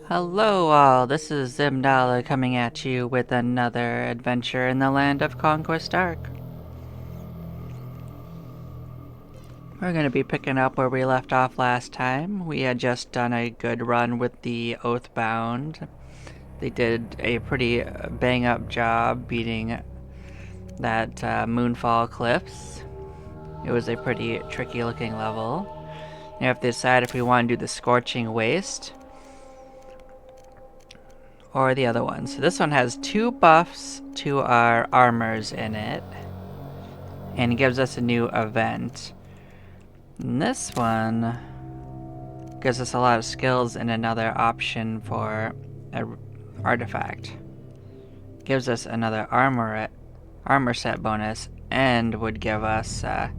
Hello all, this is Zimdala coming at you with another adventure in the land of Conquest Ark. We're going to be picking up where we left off last time. We had just done a good run with the Oathbound. They did a pretty bang up job beating that Moonfall Cliffs. It was a pretty tricky looking level. You have to decide if we want to do the Scorching Waste or the other one. So this one has 2 buffs to our armors in it, and it gives us a new event. And this one gives us a lot of skills and another option for an artifact. Gives us another armor set bonus, and would give us a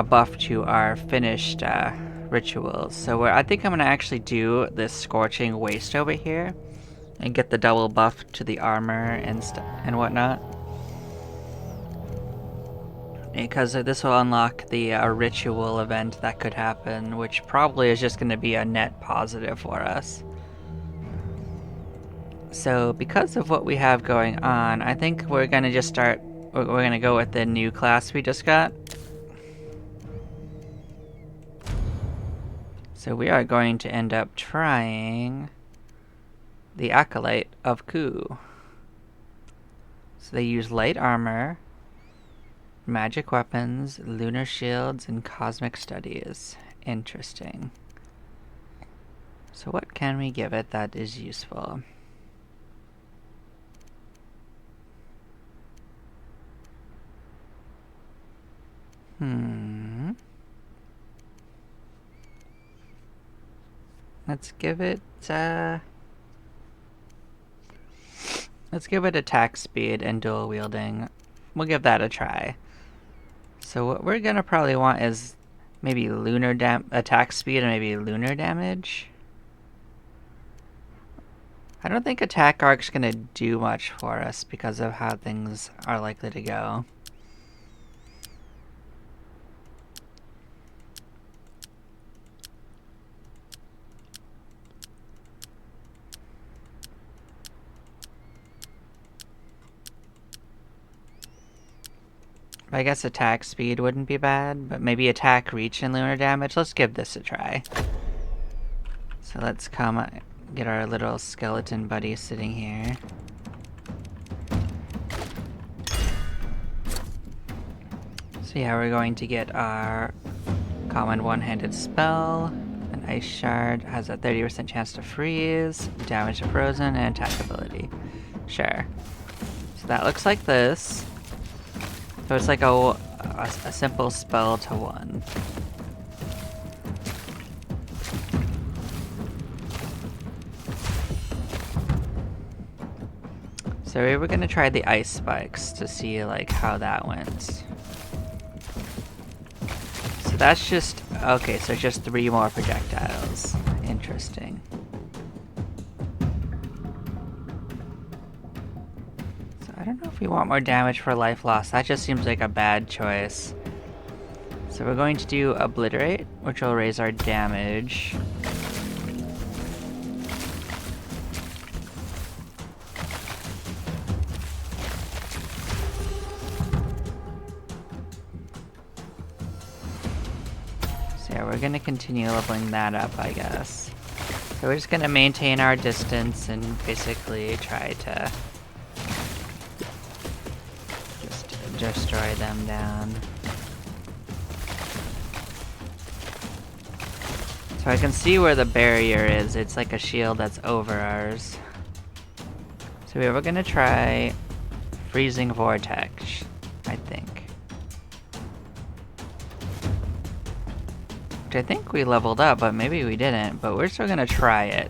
buff to our finished rituals. So I think I'm going to actually do this Scorching Waste over here and get the double buff to the armor and whatnot. Because this will unlock the ritual event that could happen, which probably is just going to be a net positive for us. So because of what we have going on, I think we're going to just start, we're going to go with the new class we just got. So we are going to end up trying the Acolyte of Ku. So they use light armor, magic weapons, lunar shields, and cosmic studies. Interesting. So what can we give it that is useful? Let's give it attack speed and dual wielding. We'll give that a try. So what we're gonna probably want is maybe attack speed and maybe lunar damage. I don't think attack arc's gonna do much for us because of how things are likely to go. I guess attack speed wouldn't be bad, but maybe attack reach and lunar damage. Let's give this a try. So let's come get our little skeleton buddy sitting here. So yeah, we're going to get our common one-handed spell. An ice shard has a 30% chance to freeze, damage to frozen, and attack ability. Sure. So that looks like this. So it's like a simple spell to 1. So we were gonna try the ice spikes to see like how that went. So that's just, okay, so just 3 more projectiles. Interesting. I don't know if we want more damage for life loss. That just seems like a bad choice. So we're going to do Obliterate, which will raise our damage. So yeah, we're going to continue leveling that up, I guess. So we're just going to maintain our distance and basically try to destroy them down. So I can see where the barrier is. It's like a shield that's over ours. So we were gonna try Freezing Vortex, I think. Which I think we leveled up, but maybe we didn't. But we're still gonna try it.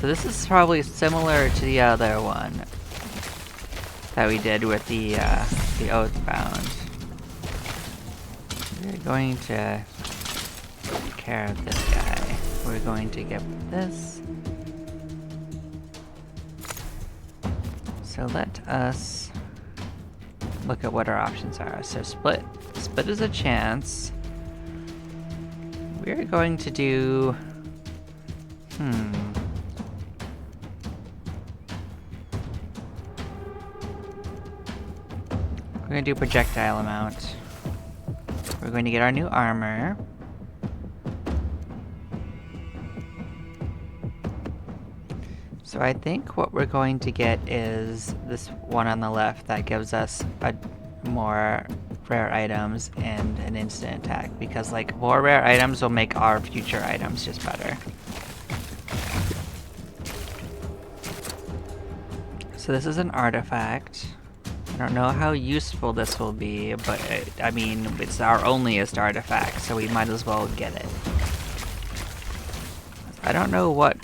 So this is probably similar to the other one that we did with the Oathbound. We're going to take care of this guy. We're going to get this. So let us look at what our options are. So split. Split is a chance. We're going to do We're gonna do projectile amount. We're going to get our new armor. So I think what we're going to get is this one on the left that gives us more rare items and an instant attack, because like more rare items will make our future items just better. So this is an artifact. I don't know how useful this will be, but I mean, it's our onlyest artifact, so we might as well get it. I don't know what...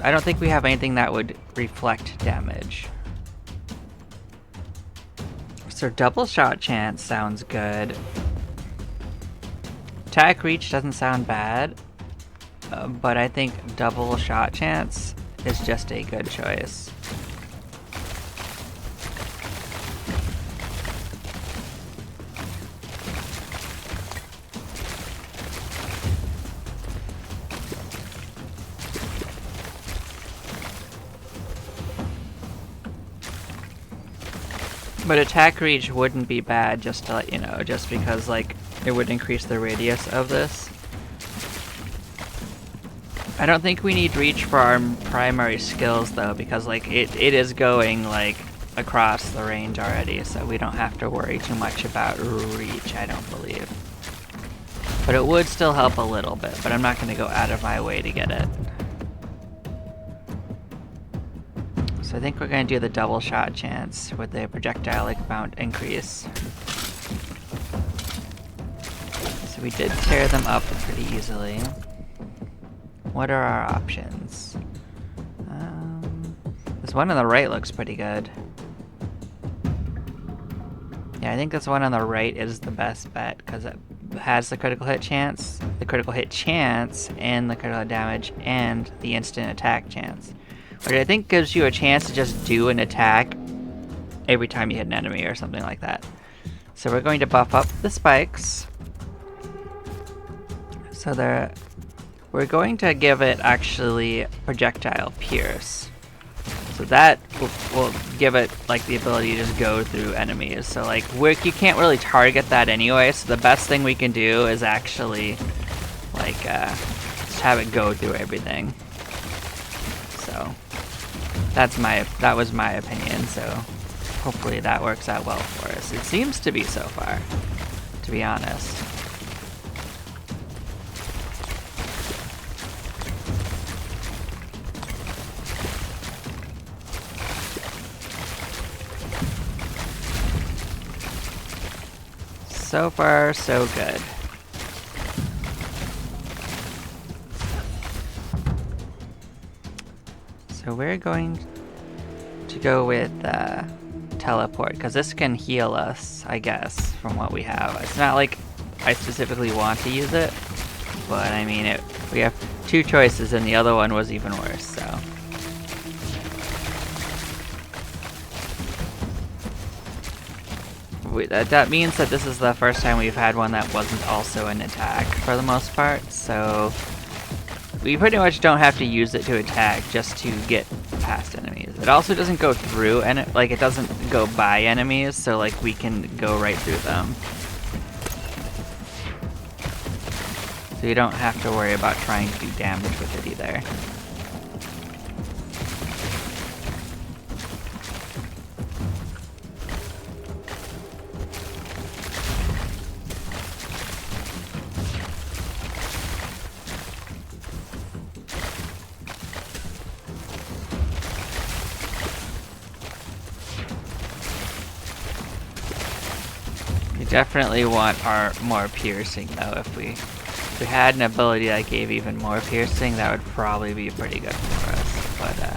I don't think we have anything that would reflect damage. So double shot chance sounds good. Attack reach doesn't sound bad, but I think double shot chance is just a good choice. But attack reach wouldn't be bad, just to let you know, just because like it would increase the radius of this. I don't think we need reach for our primary skills though, because like it is going like across the range already, so we don't have to worry too much about reach, I don't believe. But it would still help a little bit, but I'm not going to go out of my way to get it. So I think we're going to do the double shot chance with the projectile amount increase. So we did tear them up pretty easily. What are our options? This one on the right looks pretty good. Yeah, I think this one on the right is the best bet because it has the critical hit chance, and the critical damage, and the instant attack chance. Which I think gives you a chance to just do an attack every time you hit an enemy or something like that. So we're going to buff up the spikes. So we're going to give it actually projectile pierce. So that will give it like the ability to just go through enemies. So like you can't really target that anyway, so the best thing we can do is actually like just have it go through everything. So that was my opinion, so hopefully that works out well for us. It seems to be so far, to be honest. So far, so good. So we're going to go with teleport, because this can heal us, I guess, from what we have. It's not like I specifically want to use it, but I mean, we have two choices and the other one was even worse, so. That means that this is the first time we've had one that wasn't also an attack for the most part, so we pretty much don't have to use it to attack just to get past enemies. It also doesn't go through, and it doesn't go by enemies, so like we can go right through them. So you don't have to worry about trying to do damage with it either. Definitely want our more piercing though. If we had an ability that gave even more piercing, that would probably be pretty good for us. But yeah.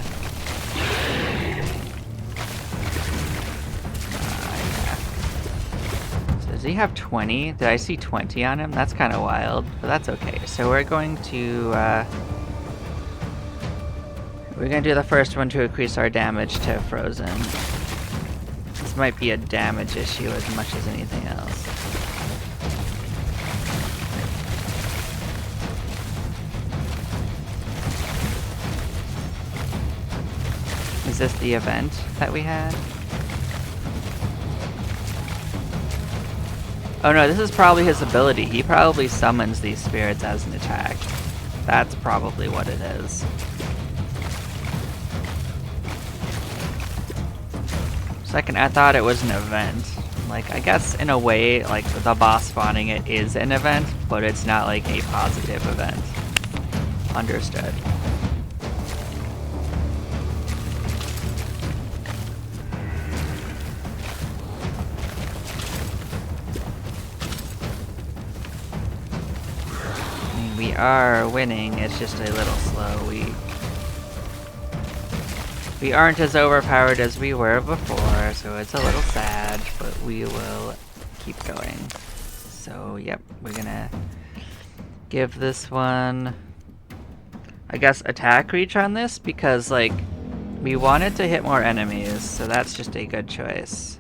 So does he have 20? Did I see 20 on him? That's kind of wild, but that's okay. So we're going to do the first one to increase our damage to frozen. Might be a damage issue as much as anything else. Is this the event that we had? Oh no, this is probably his ability. He probably summons these spirits as an attack. That's probably what it is. Second, I thought it was an event. Like, I guess in a way, like, the boss spawning it is an event, but it's not like a positive event. Understood. I mean, we are winning, it's just a little slow. We aren't as overpowered as we were before, so it's a little sad, but we will keep going. So, yep, we're gonna give this one, I guess, attack reach on this, because, like, we wanted to hit more enemies, so that's just a good choice.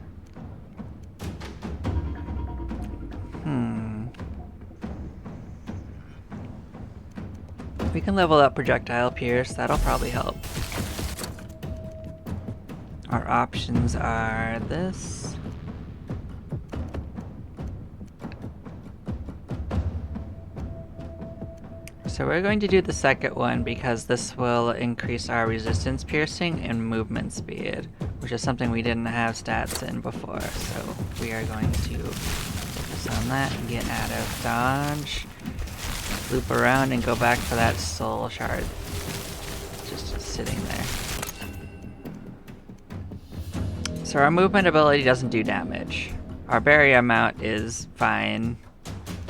We can level up projectile pierce, that'll probably help. Our options are this. So we're going to do the second one because this will increase our resistance piercing and movement speed, which is something we didn't have stats in before. So we are going to focus on that and get out of dodge, loop around and go back for that soul shard. Just sitting there. So our movement ability doesn't do damage. Our barrier amount is fine.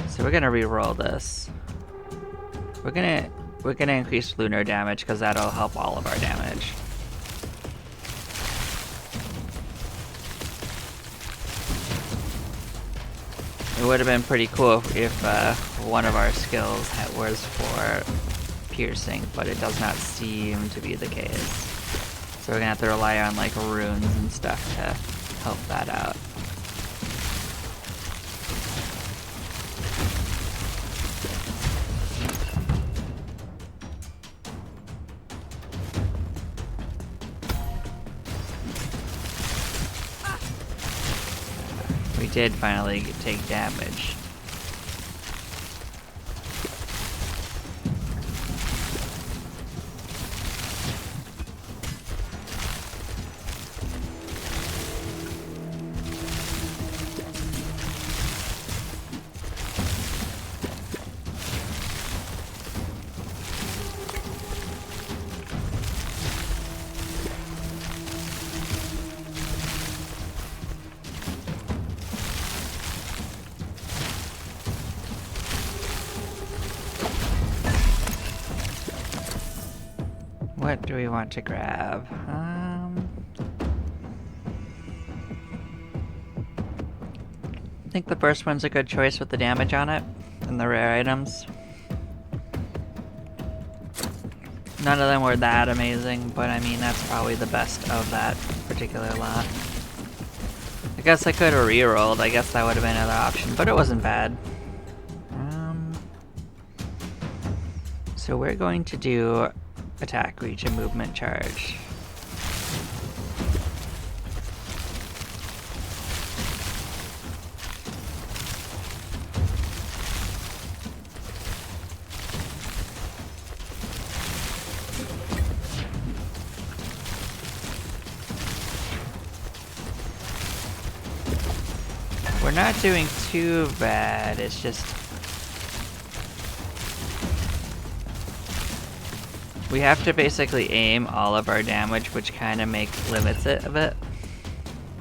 So we're gonna re-roll this. We're gonna increase lunar damage because that'll help all of our damage. It would have been pretty cool if one of our skills was for piercing, but it does not seem to be the case. So we're gonna have to rely on like runes and stuff to help that out. We did finally take damage. What do we want to grab? I think the first one's a good choice with the damage on it and the rare items. None of them were that amazing, but I mean, that's probably the best of that particular lot. I guess I could have re-rolled. I guess that would have been another option, but it wasn't bad. So we're going to do attack, reach, and movement charge. We're not doing too bad, it's just we have to basically aim all of our damage, which kind of limits it a bit.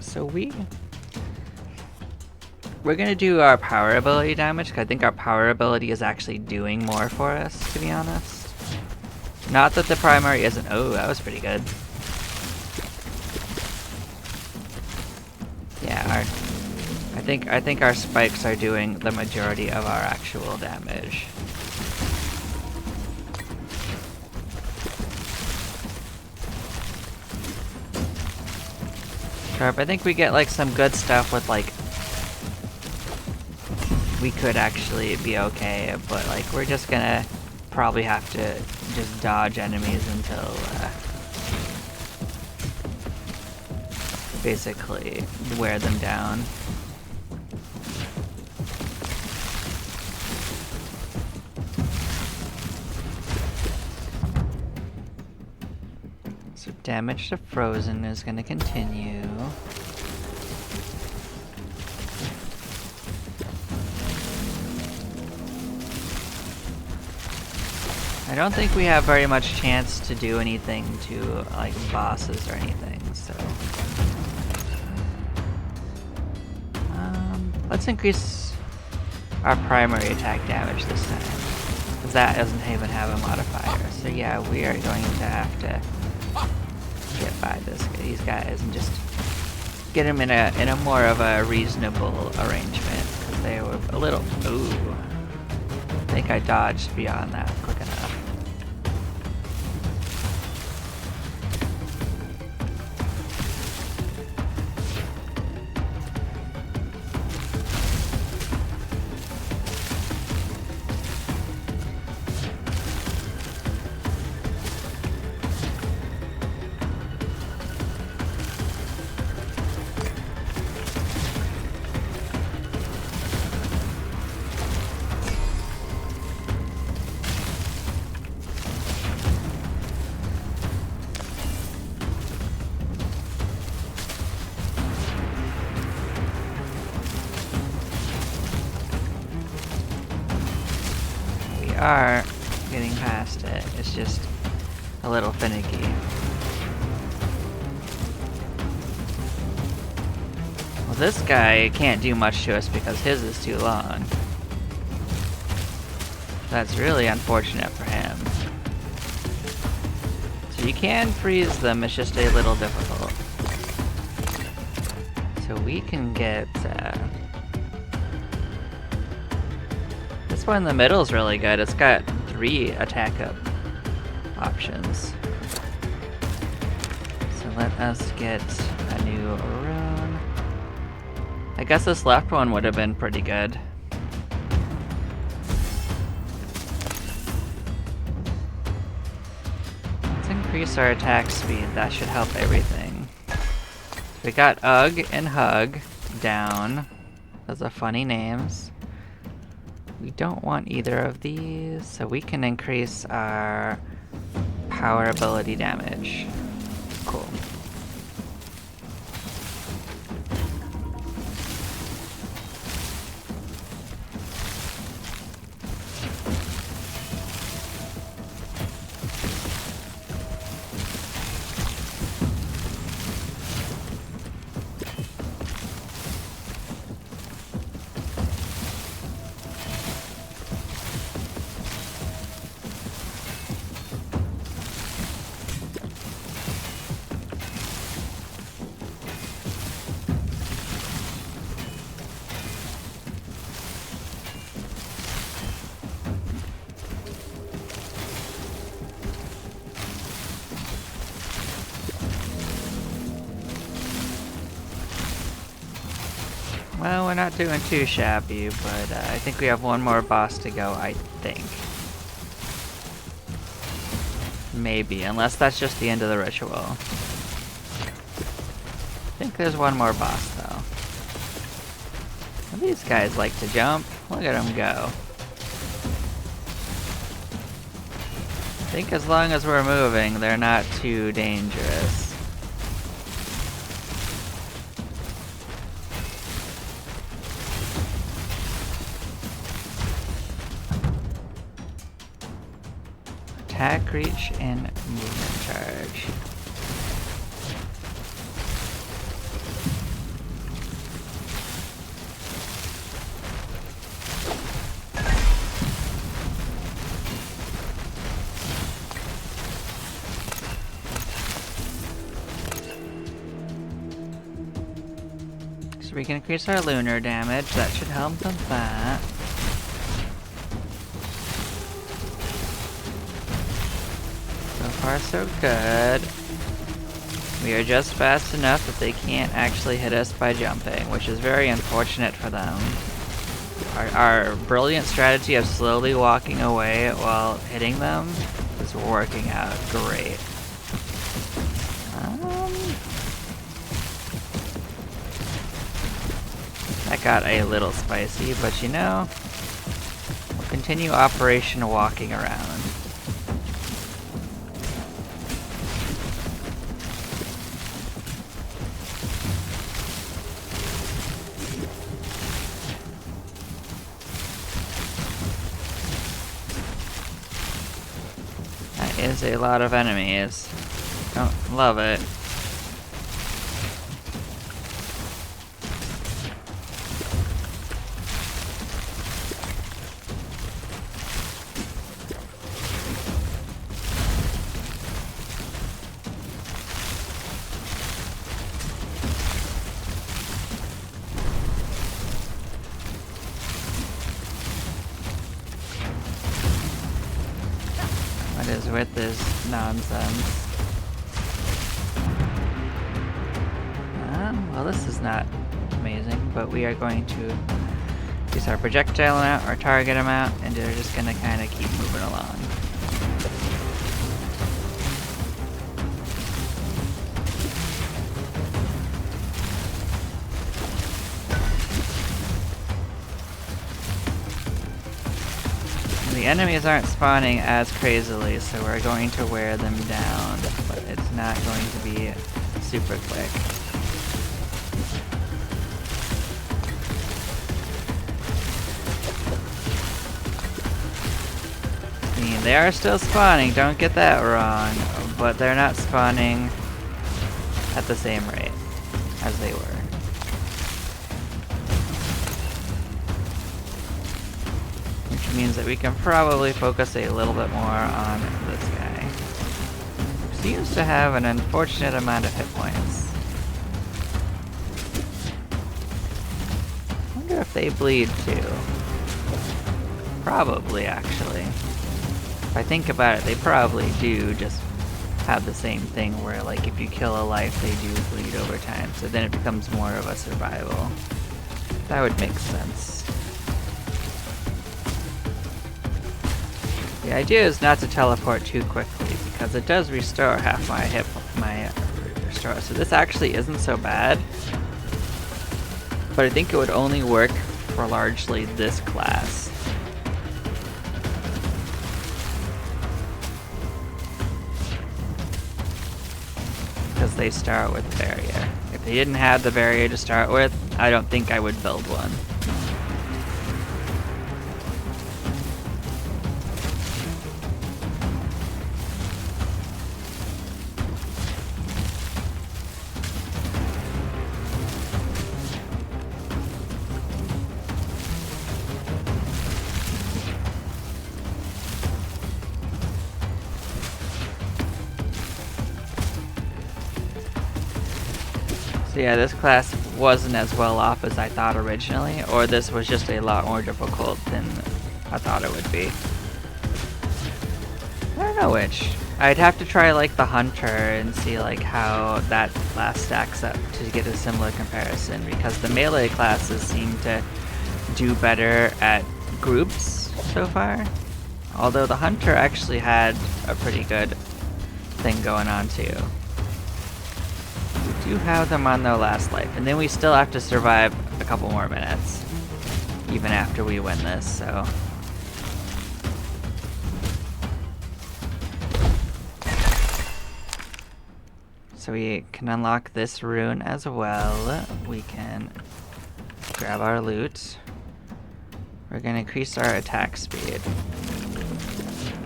So we're gonna do our power ability damage, because I think our power ability is actually doing more for us, to be honest. Not that the primary isn't. Oh, that was pretty good. Yeah, I think our spikes are doing the majority of our actual damage. Sharp, I think we get like some good stuff with like, we could actually be okay, but like we're just gonna probably have to just dodge enemies until basically wear them down. So damage to Frozen is going to continue. I don't think we have very much chance to do anything to like bosses or anything, so let's increase our primary attack damage this time, because that doesn't even have a modifier. So yeah, we are going to have to get by these guys and just get them in a more of a reasonable arrangement, because they were a little. Ooh, I think I dodged beyond that quick enough. Are getting past it. It's just a little finicky. Well, this guy can't do much to us because his is too long. That's really unfortunate for him. So you can freeze them, it's just a little difficult. So we can get this one in the middle is really good. It's got 3 attack up options. So let us get a new rune. I guess this left one would have been pretty good. Let's increase our attack speed. That should help everything. We got Ugg and Hug down. Those are funny names. We don't want either of these, so we can increase our power ability damage. Cool. Well, we're not doing too shabby, but I think we have one more boss to go, I think. Maybe, unless that's just the end of the ritual. I think there's one more boss, though. Well, these guys like to jump. Look at them go. I think as long as we're moving, they're not too dangerous. Attack, reach, and movement charge. So we can increase our lunar damage. That should help with that. So far so good. We are just fast enough that they can't actually hit us by jumping, which is very unfortunate for them. Our brilliant strategy of slowly walking away while hitting them is working out great. got a little spicy, but you know, we'll continue Operation Walking Around. That is a lot of enemies. Don't love it. What is with this nonsense? Well, this is not amazing, but we are going to use our projectile amount, our target amount, and they're just going to kind of keep moving along. The enemies aren't spawning as crazily, so we're going to wear them down, but it's not going to be super quick. I mean, they are still spawning, don't get that wrong, but they're not spawning at the same rate as they were. Which means that we can probably focus a little bit more on this guy, who seems to have an unfortunate amount of hit points. I wonder if they bleed too. Probably, actually. If I think about it, they probably do just have the same thing where, like, if you kill a life, they do bleed over time, so then it becomes more of a survival. That would make sense. The idea is not to teleport too quickly, because it does restore half my restore, so this actually isn't so bad. But I think it would only work for largely this class. Because they start with barrier. If they didn't have the barrier to start with, I don't think I would build one. So yeah, this class wasn't as well off as I thought originally, or this was just a lot more difficult than I thought it would be. I don't know which. I'd have to try like the Hunter and see like how that class stacks up to get a similar comparison, because the melee classes seem to do better at groups so far. Although the Hunter actually had a pretty good thing going on too. We do have them on their last life, and then we still have to survive a couple more minutes, even after we win this, so. So we can unlock this rune as well. We can grab our loot. We're gonna increase our attack speed.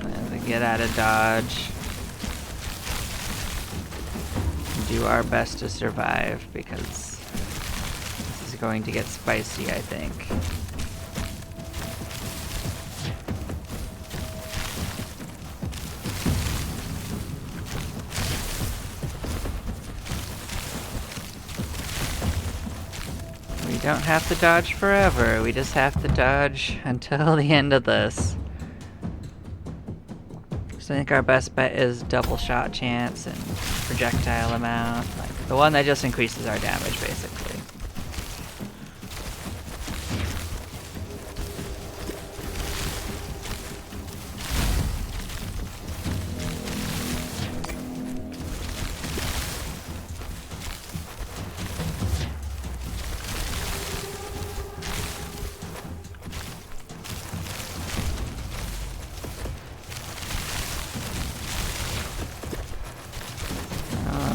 And get out of dodge. Do our best to survive, because this is going to get spicy, I think. We don't have to dodge forever, we just have to dodge until the end of this. So I think our best bet is double shot chance and projectile amount, like the one that just increases our damage basically.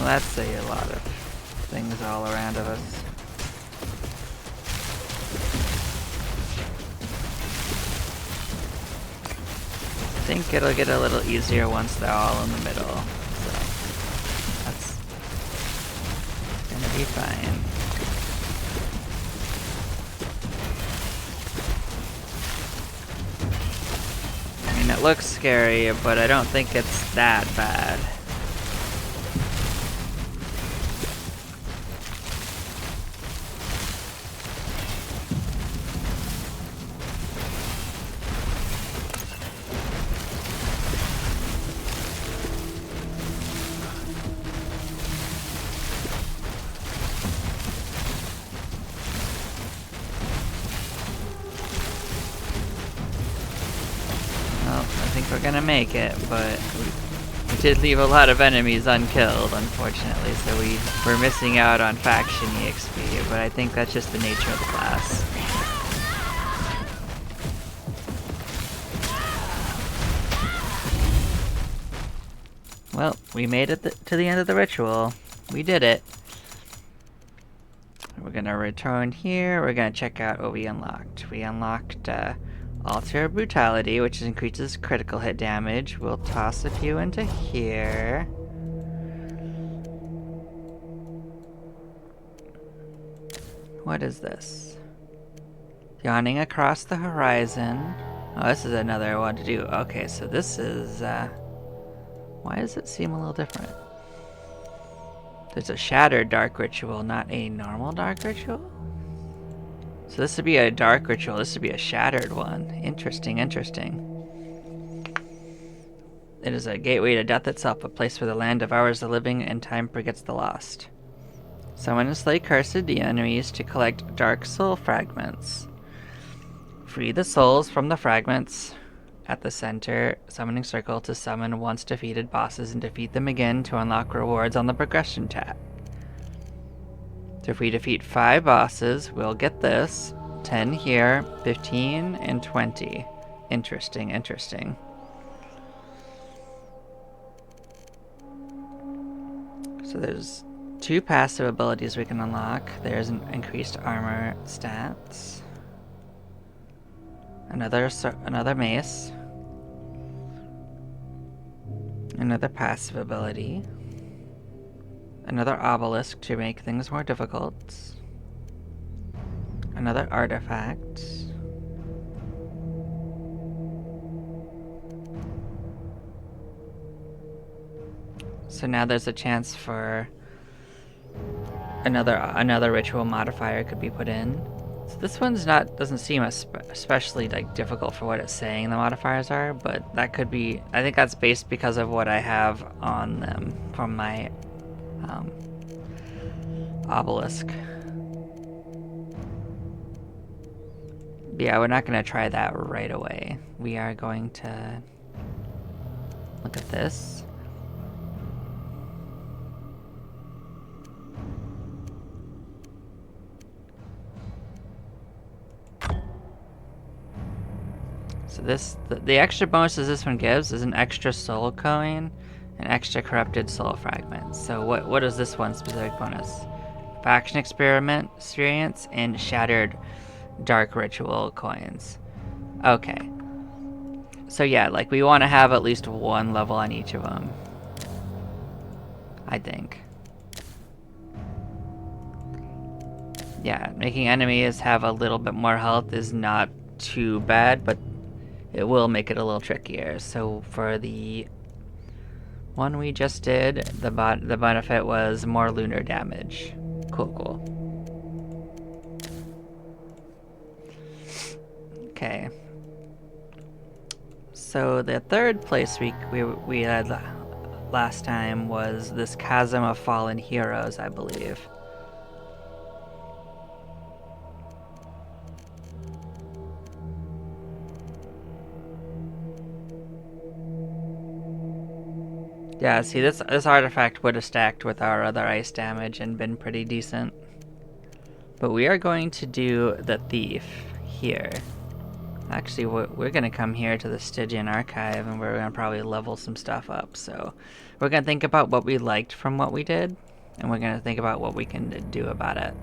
Well, that's a lot of things all around of us. I think it'll get a little easier once they're all in the middle. So that's gonna be fine. I mean, it looks scary, but I don't think it's that bad. I think we're gonna make it, but we did leave a lot of enemies unkilled, unfortunately, so we're missing out on faction EXP, but I think that's just the nature of the class. Well, we made it to the end of the ritual. We did it. We're gonna return here. We're gonna check out what we unlocked. We unlocked Altar Brutality, which increases critical hit damage. We'll toss a few into here. What is this? Yawning across the horizon. Oh, this is another one to do. Okay, so this is... why does it seem a little different? There's a Shattered Dark Ritual, not a normal Dark Ritual? So this would be a Dark Ritual, this would be a Shattered one. Interesting, interesting. It is a gateway to death itself, a place where the land devours the living and time forgets the lost. Summon and slay cursed enemies to collect dark soul fragments. Free the souls from the fragments at the center summoning circle to summon once defeated bosses and defeat them again to unlock rewards on the progression tab. So if we defeat 5 bosses, we'll get this. 10 here, 15, and 20. Interesting, interesting. So there's 2 passive abilities we can unlock. There's an increased armor stats. Another mace. Another passive ability. Another obelisk to make things more difficult. Another artifact. So now there's a chance for another ritual modifier could be put in. So this one's doesn't seem especially like difficult for what it's saying the modifiers are, but that could be, I think that's based because of what I have on them from my obelisk. Yeah, we're not going to try that right away. We are going to look at this. So the extra bonuses this one gives is an extra soul coin, an extra corrupted soul fragment. So what is this one specific bonus? Faction experience and shattered dark ritual coins. Okay. So yeah, like we want to have at least 1 level on each of them, I think. Yeah, making enemies have a little bit more health is not too bad, but it will make it a little trickier. So for the one we just did, the benefit was more lunar damage. Cool, cool. Okay. So the third place we had last time was this Chasm of Fallen Heroes, I believe. Yeah, see, this artifact would have stacked with our other ice damage and been pretty decent. But we are going to do the Thief here. Actually, we're gonna come here to the Stygian Archive and we're gonna probably level some stuff up. So we're gonna think about what we liked from what we did, and we're gonna think about what we can do about it.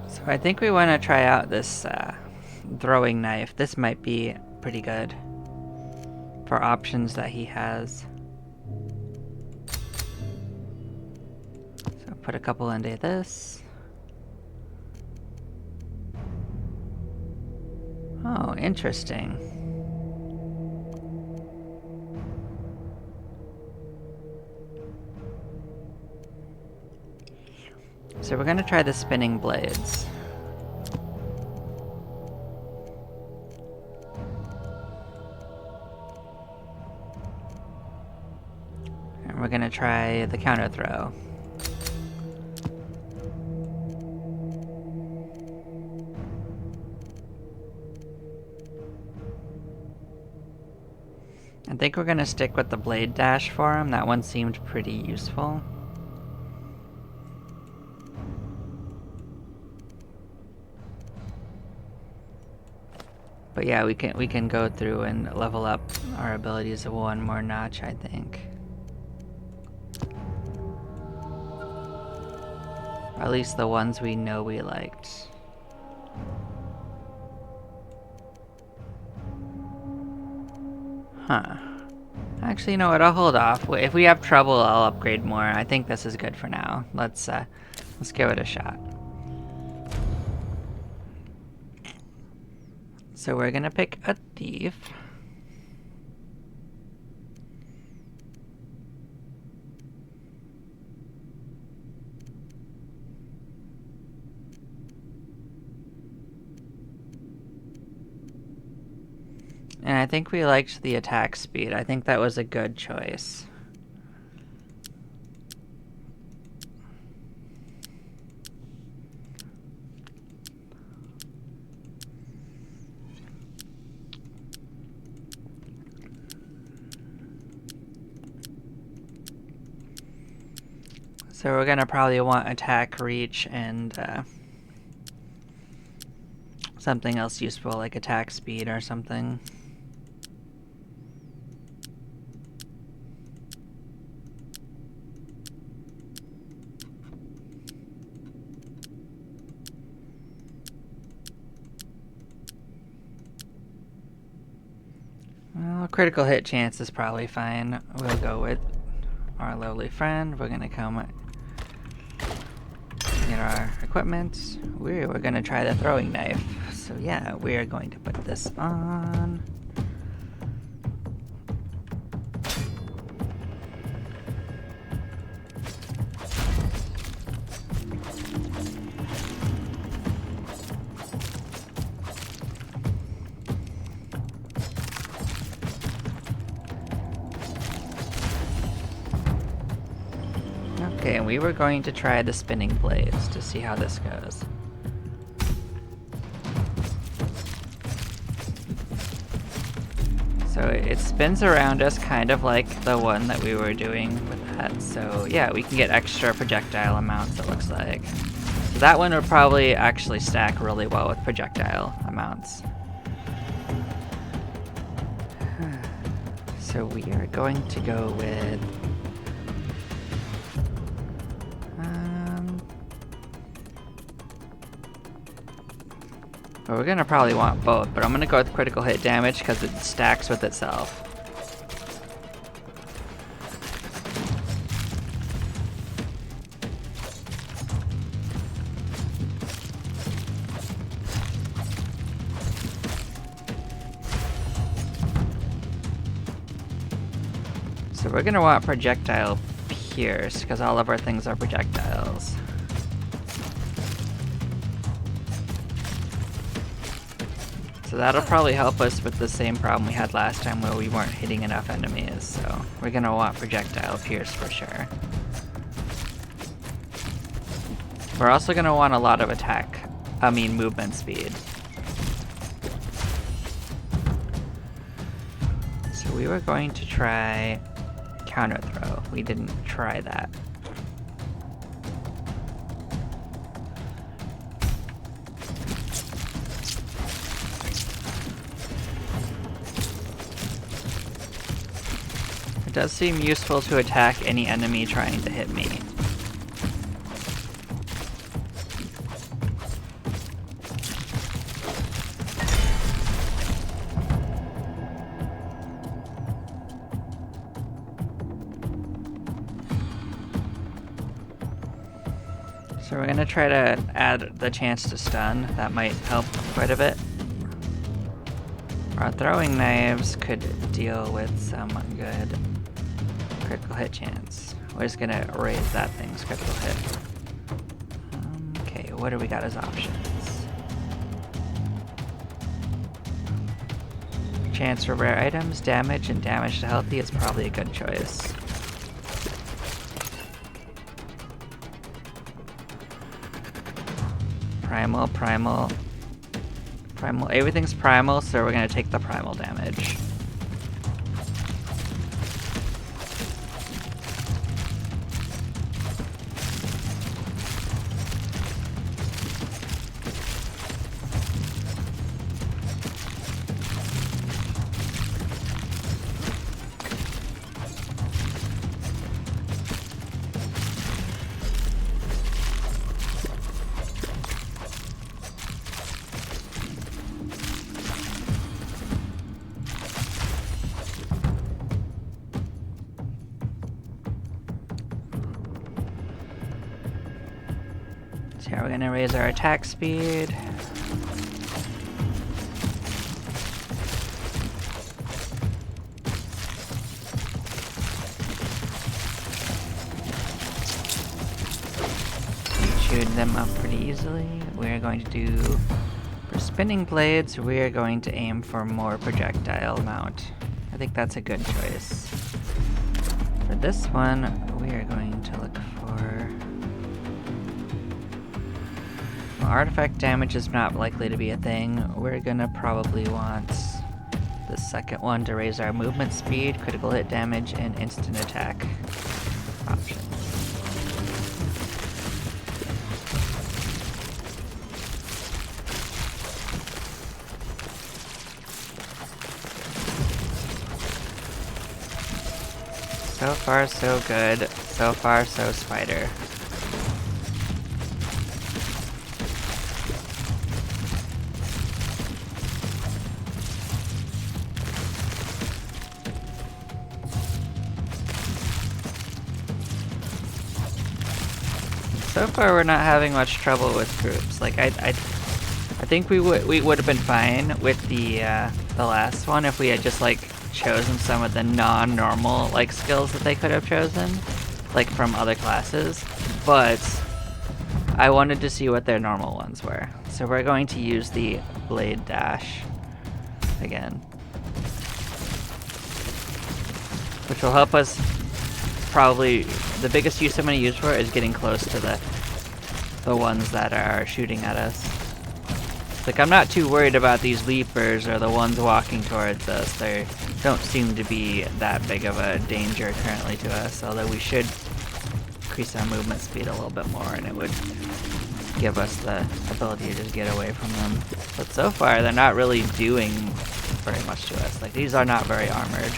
So I think we want to try out this throwing knife. This might be pretty good for options that he has. So put a couple into this. Oh, interesting. So we're gonna try the spinning blades. And we're gonna try the counter throw. I think we're gonna stick with the blade dash for him. That one seemed pretty useful. But yeah, we can go through and level up our abilities one more notch, I think. Or at least the ones we know we liked. Huh. Actually, you know what? I'll hold off. If we have trouble, I'll upgrade more. I think this is good for now. Let's give it a shot. So we're gonna pick a thief. And I think we liked the attack speed. I think that was a good choice. So we're gonna probably want attack, reach, and something else useful like attack speed or something. Well, critical hit chance is probably fine. We'll go with our lovely friend. We're gonna come get our equipment. We're gonna try the throwing knife. So yeah, we are going to put this on. Okay, and we were going to try the spinning blades to see how this goes. So it spins around us kind of like the one that we were doing with that. So yeah, we can get extra projectile amounts, it looks like. So that one would probably actually stack really well with projectile amounts. So we are going to go with well, we're gonna probably want both, but I'm gonna go with critical hit damage because it stacks with itself. So we're gonna want projectile pierce because all of our things are projectiles. So that'll probably help us with the same problem we had last time where we weren't hitting enough enemies, so we're gonna want projectile pierce for sure. We're also gonna want a lot of attack movement speed. So we were going to try counter throw. We didn't try that. It does seem useful to attack any enemy trying to hit me. So we're gonna try to add the chance to stun. That might help quite a bit. Our throwing knives could deal with some good critical hit chance. We're just gonna raise that thing's critical hit. Okay, what do we got as options? Chance for rare items, damage, and damage to healthy is probably a good choice. Primal. Everything's primal, so we're gonna take the primal damage. So here we're gonna raise our attack speed. Chewed them up pretty easily. We're going to do, for spinning blades, we're going to aim for more projectile amount. I think that's a good choice. For this one, we are going to look for... Well, artifact damage is not likely to be a thing. We're gonna probably want the second one to raise our movement speed, critical hit damage, and instant attack options. So far, so good. So far, so spider. So far, we're not having much trouble with groups. Like I think we would have been fine with the last one if we had just like chosen some of the non-normal like skills that they could have chosen, like from other classes. But I wanted to see what their normal ones were, so we're going to use the blade dash again, which will help us. Probably the biggest use I'm going to use for it is getting close to the ones that are shooting at us. Like, I'm not too worried about these leapers or the ones walking towards us. They don't seem to be that big of a danger currently to us, although we should increase our movement speed a little bit more and it would give us the ability to just get away from them. But so far, they're not really doing very much to us. Like, these are not very armored.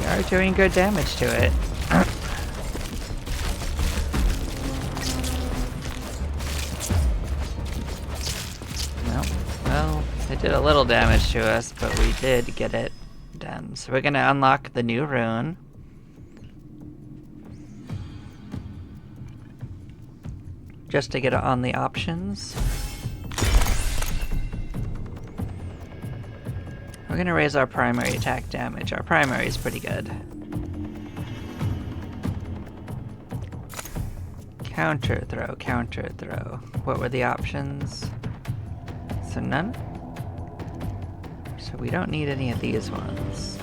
Are doing good damage to it. Well, it did a little damage to us, but we did get it done. So we're gonna unlock the new rune. Just to get it on the options. We're gonna raise our primary attack damage. Our primary is pretty good. Counter throw, counter throw. What were the options? So none? So we don't need any of these ones.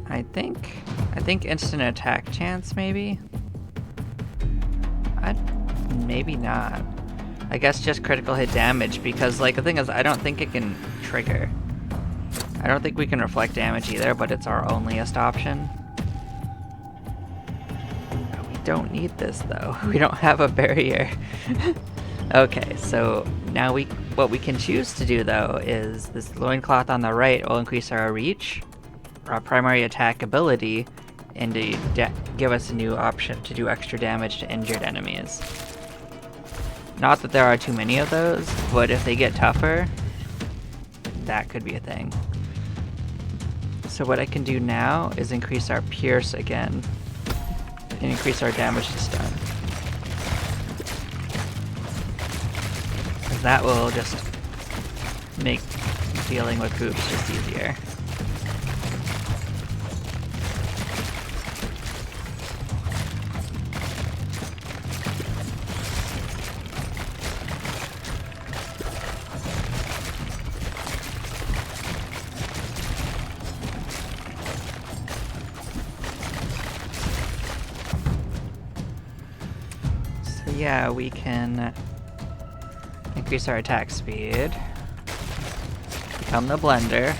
I think instant attack chance maybe? Maybe not. I guess just critical hit damage, because like the thing is I don't think it can trigger. I don't think we can reflect damage either, but it's our onlyest option. We don't need this though. We don't have a barrier. Okay, so now what we can choose to do though is this loincloth on the right will increase our reach, our primary attack ability, and to give us a new option to do extra damage to injured enemies. Not that there are too many of those, but if they get tougher, that could be a thing. So what I can do now is increase our pierce again, and increase our damage to stun. Because that will just make dealing with groups just easier. Yeah, we can increase our attack speed, become the blender,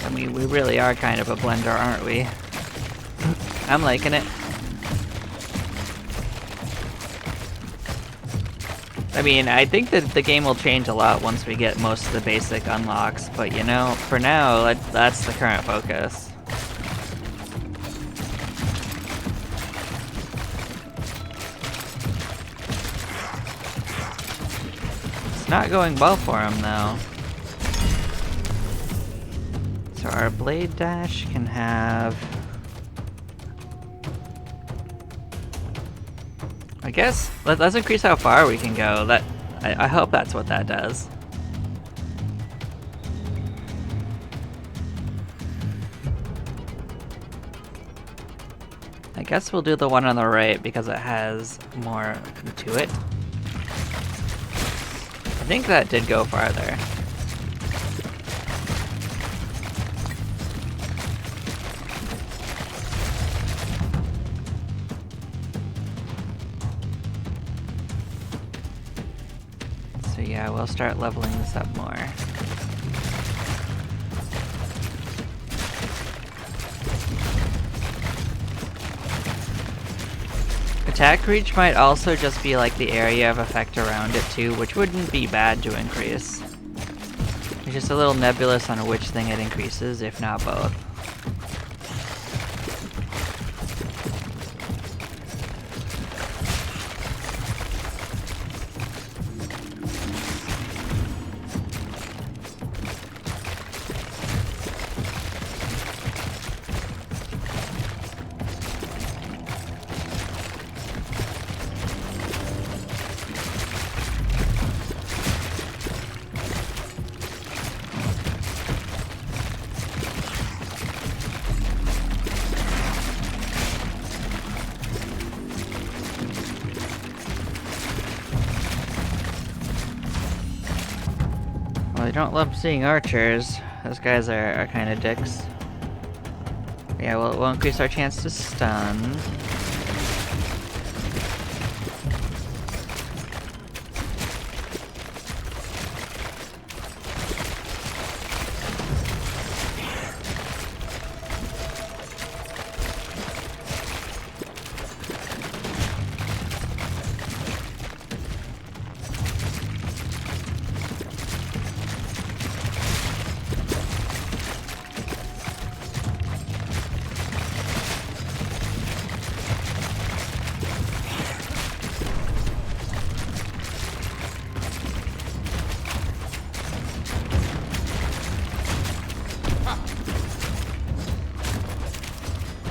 I mean, we really are kind of a blender, aren't we? I'm liking it. I mean, I think that the game will change a lot once we get most of the basic unlocks, but you know, for now, that's the current focus. It's not going well for him, though. So our blade dash can have... I guess, let's increase how far we can go. I hope that's what that does. I guess we'll do the one on the right because it has more to it. I think that did go farther. Yeah, we'll start leveling this up more. Attack reach might also just be like the area of effect around it too, which wouldn't be bad to increase. It's just a little nebulous on which thing it increases, if not both. Well, I don't love seeing archers. Those guys are kind of dicks. Yeah, we'll increase our chance to stun.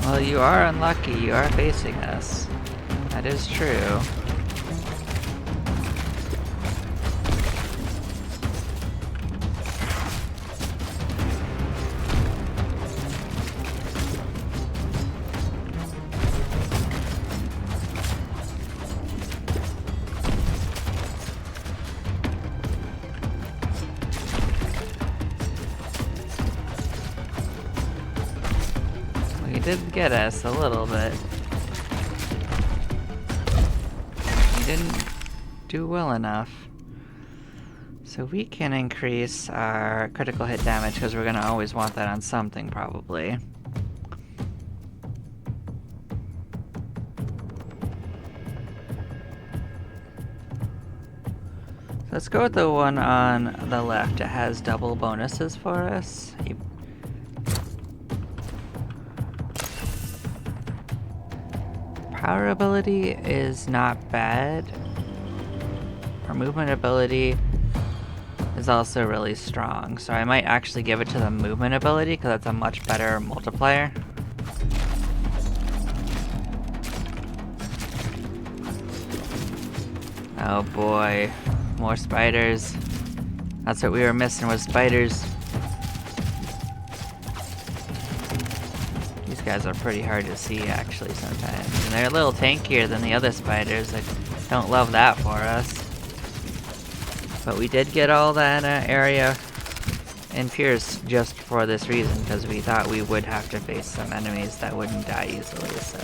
Well, you are unlucky. You are facing us. That is true. He did get us a little bit. He didn't do well enough. So we can increase our critical hit damage because we're gonna always want that on something probably. Let's go with the one on the left. It has double bonuses for us. Power ability is not bad. Our movement ability is also really strong, so I might actually give it to the movement ability because that's a much better multiplier. Oh boy, more spiders. That's what we were missing, was spiders. These guys are pretty hard to see actually sometimes, and they're a little tankier than the other spiders. I don't love that for us. But we did get all that area in Pierce just for this reason, because we thought we would have to face some enemies that wouldn't die easily, so.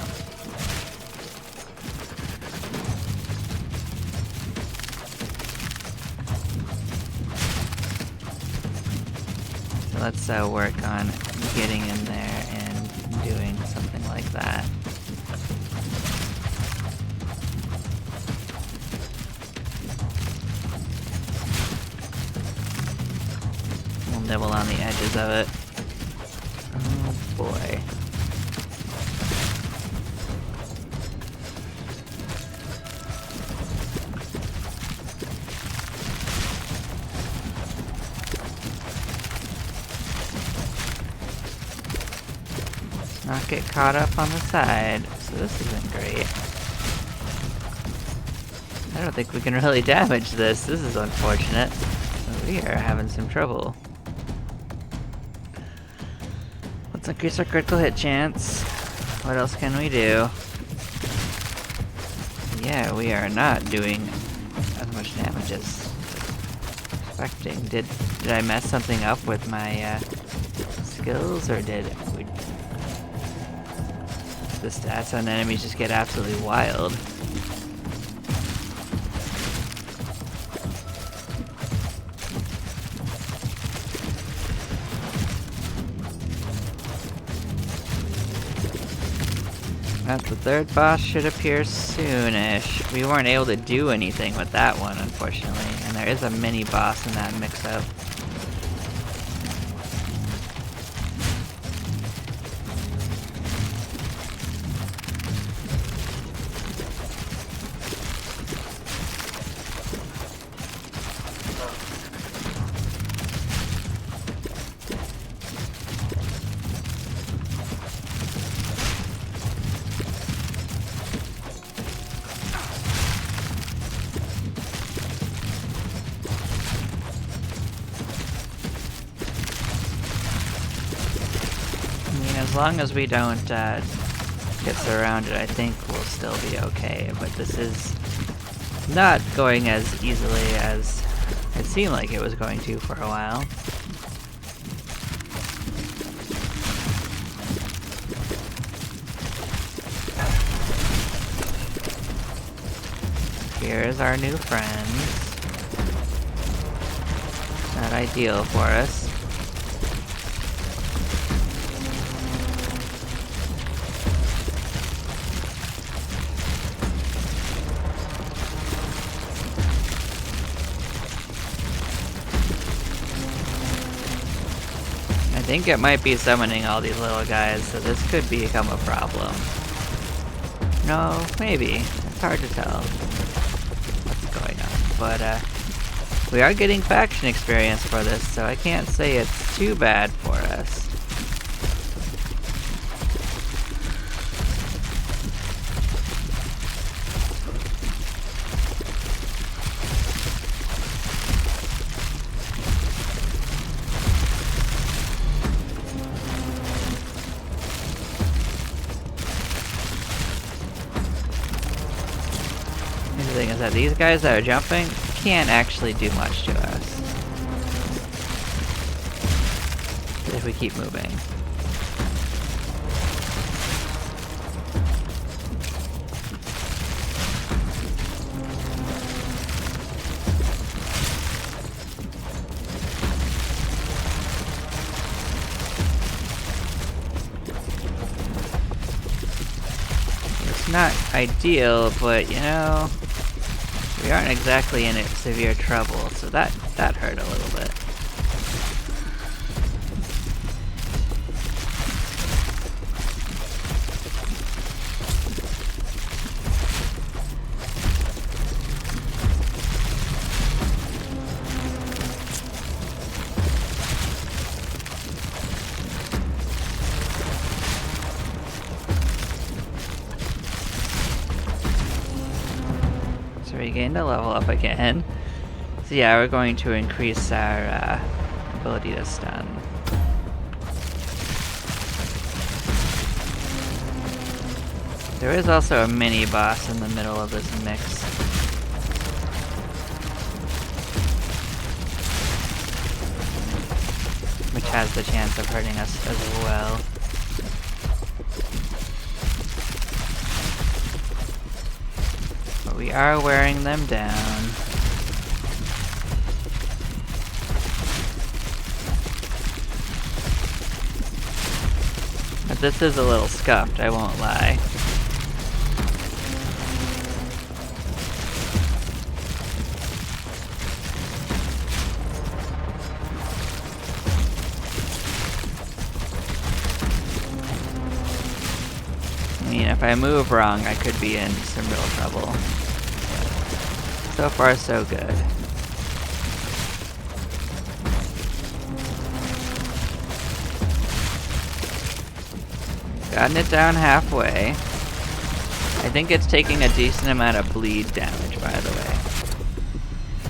So let's work on getting in there and doing something like that. Nibble on the edges of it. Oh boy. Let's not get caught up on the side, so this isn't great. I don't think we can really damage this. This is unfortunate. We are having some trouble. Let's increase our critical hit chance. What else can we do? Yeah, we are not doing as much damage as expecting. Did I mess something up with my skills, or did the stats on enemies just get absolutely wild? The third boss should appear soonish. We weren't able to do anything with that one, unfortunately, and there is a mini boss in that mix-up. As long as we don't get surrounded, I think we'll still be okay, but this is not going as easily as it seemed like it was going to for a while. Here's our new friends. Not ideal for us. I think it might be summoning all these little guys, so this could become a problem. No, maybe. It's hard to tell what's going on. But we are getting faction experience for this, so I can't say it's too bad for us. The thing is that these guys that are jumping can't actually do much to us if we keep moving. It's not ideal, but you know, we aren't exactly in severe trouble, so that hurt a little bit. So we gained a level up again. So yeah, we're going to increase our ability to stun. There is also a mini boss in the middle of this mix. Which has the chance of hurting us as well. But we are wearing them down. But this is a little scuffed, I won't lie. I mean, if I move wrong, I could be in some real trouble. So far, so good. Gotten it down halfway. I think it's taking a decent amount of bleed damage, by the way.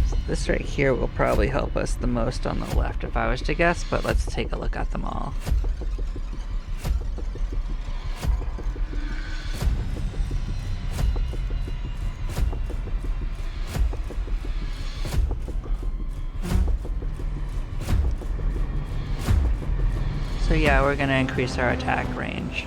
So this right here will probably help us the most on the left if I was to guess, but let's take a look at them all. So yeah, we're gonna increase our attack reach.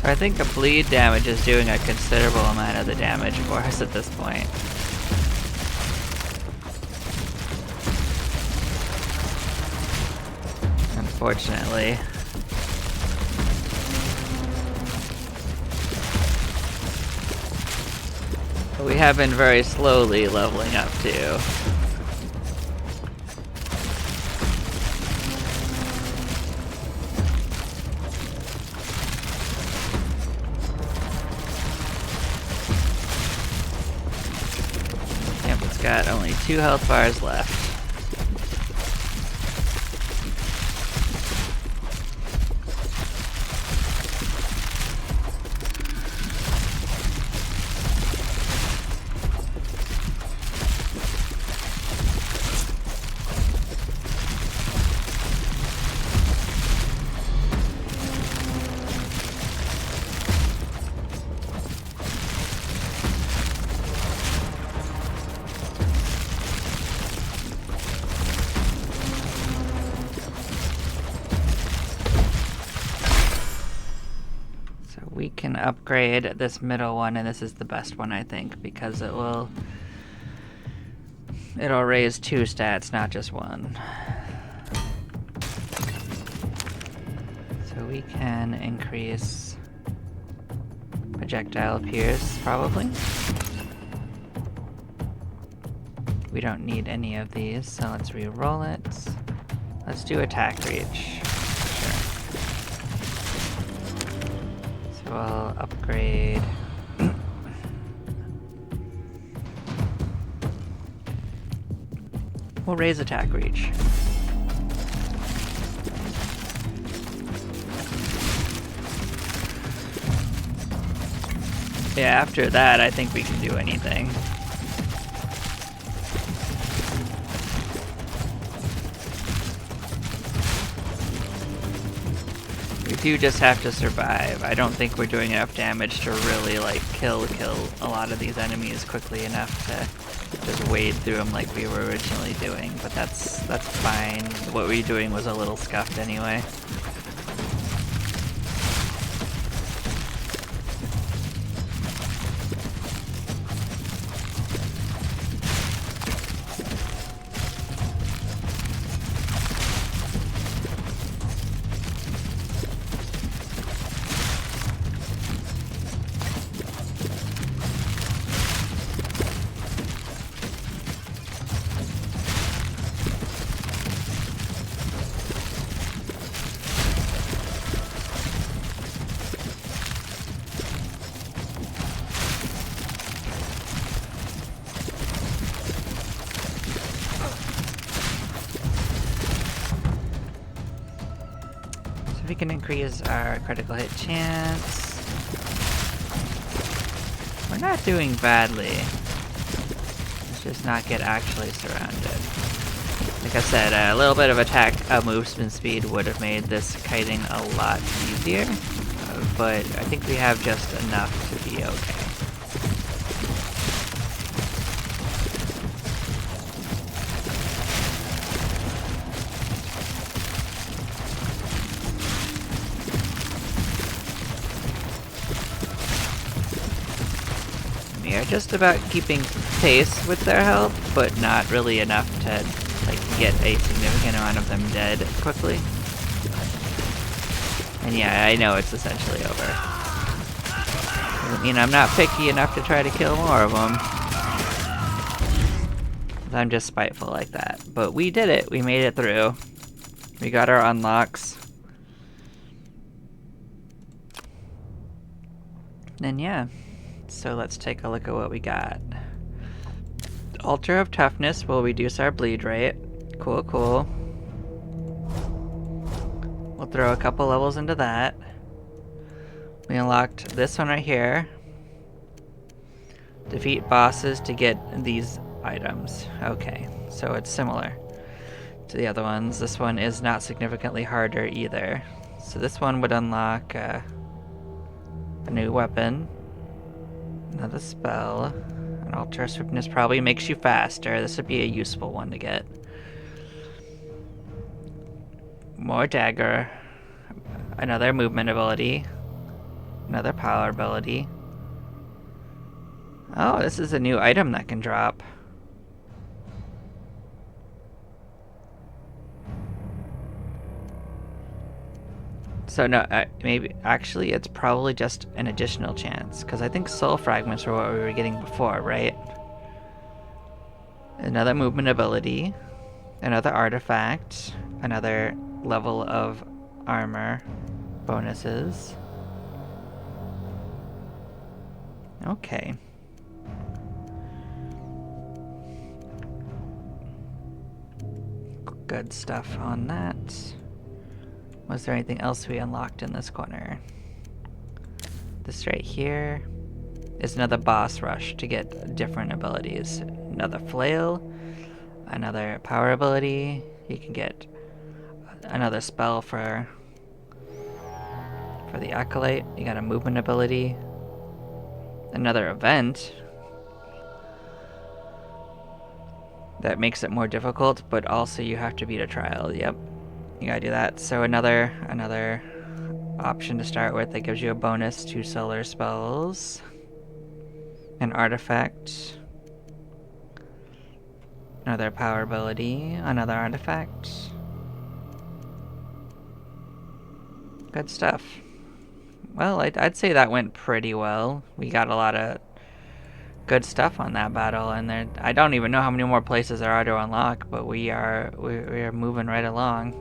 I think a bleed damage is doing a considerable amount of the damage for us at this point. Unfortunately. But we have been very slowly leveling up too. Got only 2 health bars left. We can upgrade this middle one, and this is the best one, I think, because it'll raise 2 stats, not just 1. So So we can increase projectile pierce, probably. We don't need any of these, so let's re-roll it. Let's do attack reach. Sure. So we'll upgrade. We'll raise attack reach. Yeah, after that, I think we can do anything. We do just have to survive. I don't think we're doing enough damage to really, like, kill a lot of these enemies quickly enough to just wade through them like we were originally doing, but that's fine. What we were doing was a little scuffed anyway. We can increase our critical hit chance. We're not doing badly. Let's just not get actually surrounded. Like I said, a little bit of attack movement speed would have made this kiting a lot easier, but I think we have just enough to be okay. We are just about keeping pace with their health, but not really enough to like get a significant amount of them dead quickly. And yeah, I know it's essentially over. Doesn't mean I'm not picky enough to try to kill more of them. I'm just spiteful like that. But we did it. We made it through. We got our unlocks. And yeah. So let's take a look at what we got. Altar of Toughness will reduce our bleed rate. Cool, cool. We'll throw a couple levels into that. We unlocked this one right here. Defeat bosses to get these items. Okay, so it's similar to the other ones. This one is not significantly harder either. So this one would unlock a new weapon. Another spell. An Altar of Swiftness probably makes you faster. This would be a useful one to get. More dagger. Another movement ability. Another power ability. Oh, this is a new item that can drop. So no, maybe actually it's probably just an additional chance, because I think soul fragments were what we were getting before, right? Another movement ability, another artifact, another level of armor bonuses. Okay. Good stuff on that. Was there anything else we unlocked in this corner? This right here is another boss rush to get different abilities. Another flail, another power ability. You can get another spell for the acolyte. You got a movement ability. Another event that makes it more difficult, but also you have to beat a trial. Yep. You gotta do that. So another option to start with that gives you a bonus to solar spells. An artifact. Another power ability. Another artifact. good stuff. Well, I'd say that went pretty well. We got a lot of good stuff on that battle, and there, I don't even know how many more places there are to unlock, but we are moving right along.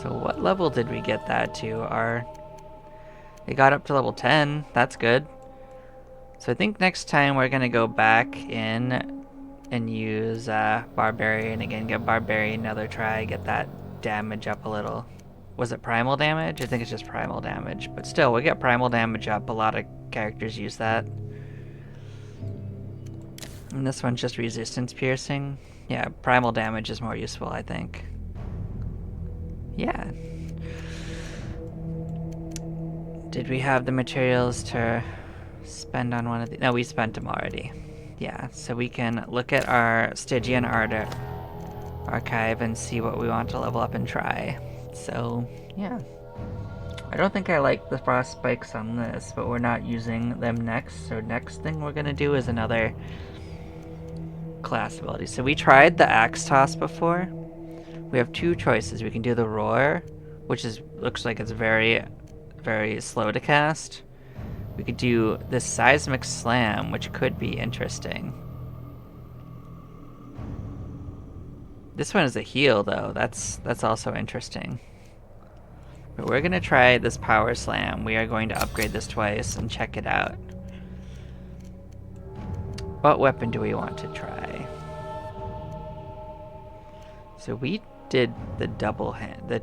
So what level did we get that to? It got up to level 10. That's good. So I think next time we're gonna go back in and use Barbarian again. Get Barbarian another try. Get that damage up a little. Was it primal damage? I think it's just primal damage. But still, we'll get primal damage up. A lot of characters use that. And this one's just resistance piercing. Yeah, primal damage is more useful, I think. Yeah. Did we have the materials to spend on one of these? No, we spent them already. Yeah, so we can look at our Stygian archive and see what we want to level up and try. So, yeah. I don't think I like the frost spikes on this, but we're not using them next. So next thing we're gonna do is another class ability. So we tried the axe toss before. We have two choices. We can do the roar, which looks like it's very, very slow to cast. We could do the seismic slam, which could be interesting. This one is a heal, though. That's also interesting. But we're gonna try this power slam. We are going to upgrade this twice and check it out. What weapon do we want to try? So we did the double hand, the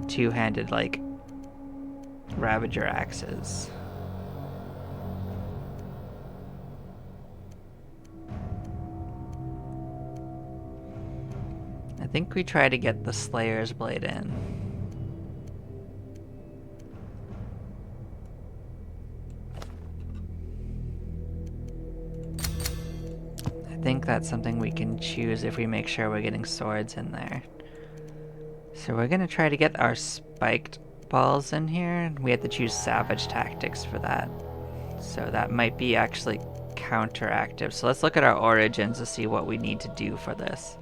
two-handed like Ravager axes. I think we try to get the Slayer's Blade in. I think that's something we can choose if we make sure we're getting swords in there. So we're gonna try to get our spiked balls in here. We have to choose Savage Tactics for that. So that might be actually counteractive. So let's look at our origins to see what we need to do for this.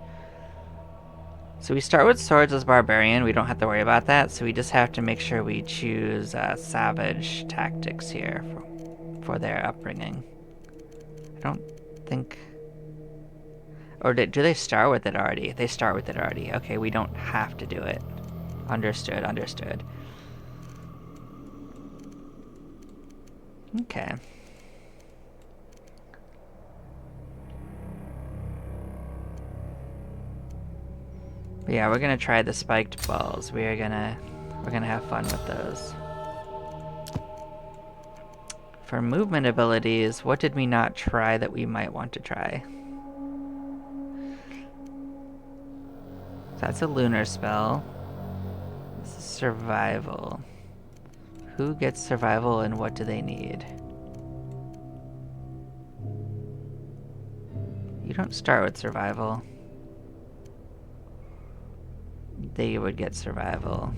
So we start with swords as Barbarian. We don't have to worry about that. So we just have to make sure we choose Savage Tactics here for their upbringing. I don't think... Or do they start with it already? They start with it already. Okay, we don't have to do it. Understood, understood. Okay. But yeah, we're gonna try the spiked balls. We're gonna have fun with those. For movement abilities, what did we not try that we might want to try? That's a lunar spell. This is survival. Who gets survival and what do they need? You don't start with survival. They would get survival.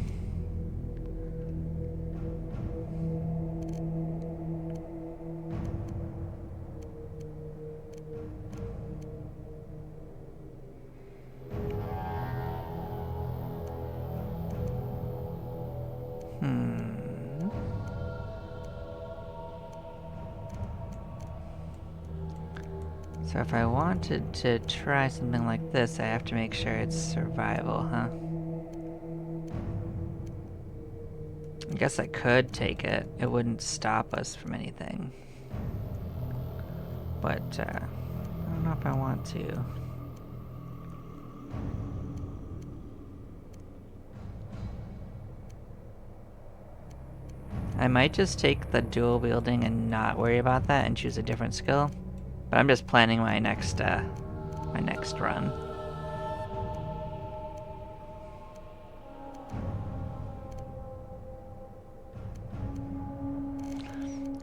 So if I wanted to try something like this, I have to make sure it's survival, huh? I guess I could take it. It wouldn't stop us from anything. But, I don't know if I want to. I might just take the dual wielding and not worry about that and choose a different skill. But I'm just planning my next run.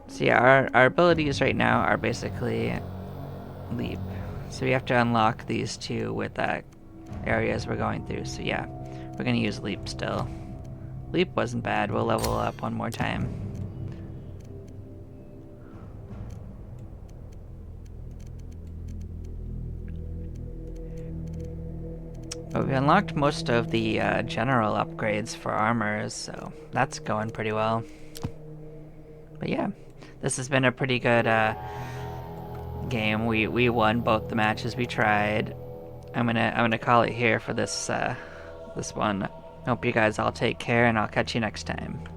So yeah, our abilities right now are basically leap. So we have to unlock these two with areas we're going through. So yeah, we're gonna use leap still. Leap wasn't bad. We'll level up one more time. But we unlocked most of the general upgrades for armors, so that's going pretty well. But yeah, this has been a pretty good game. We won both the matches we tried. I'm gonna call it here for this this one. Hope you guys all take care, and I'll catch you next time.